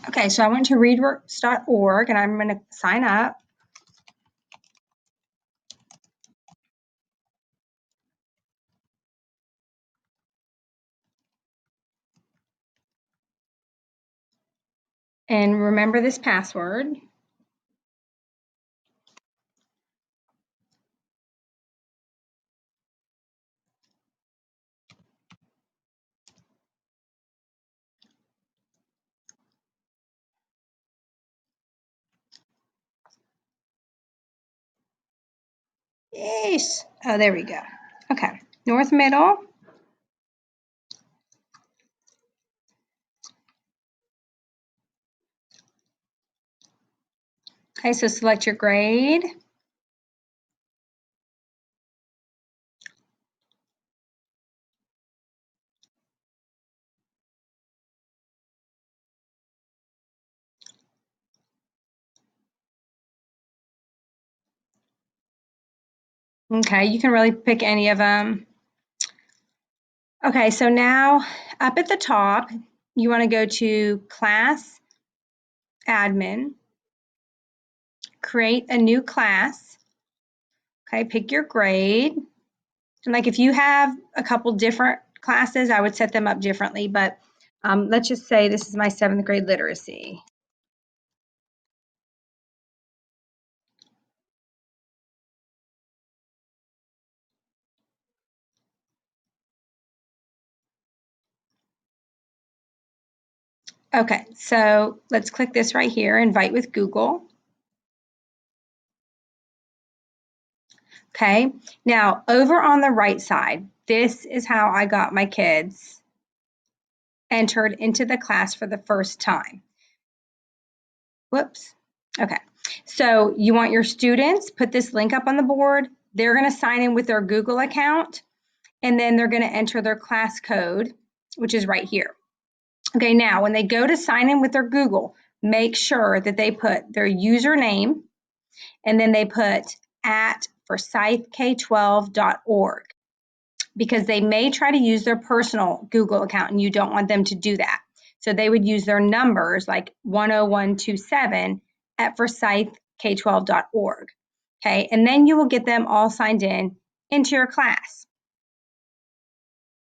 Okay, so I went to readworks.org and I'm going to sign up. And remember this password. Yes. Oh, there we go. Okay, North Middle. Okay, so select your grade. Okay, you can really pick any of them. Okay, so now up at the top, you want to go to Class Admin, create a new class. Okay, pick your grade. And like if you have a couple different classes, I would set them up differently, but let's just say this is my 7th grade literacy. Okay, so let's click this right here, Invite with Google. Okay, now over on the right side, this is how I got my kids entered into the class for the first time. Whoops. Okay, so you want your students, put this link up on the board. They're going to sign in with their Google account, and then they're going to enter their class code, which is right here. Okay, now when they go to sign in with their Google, make sure that they put their username and then they put at forsythk12.org because they may try to use their personal Google account and you don't want them to do that. So they would use their numbers like 10127 at forsythk12.org. Okay, and then you will get them all signed in into your class.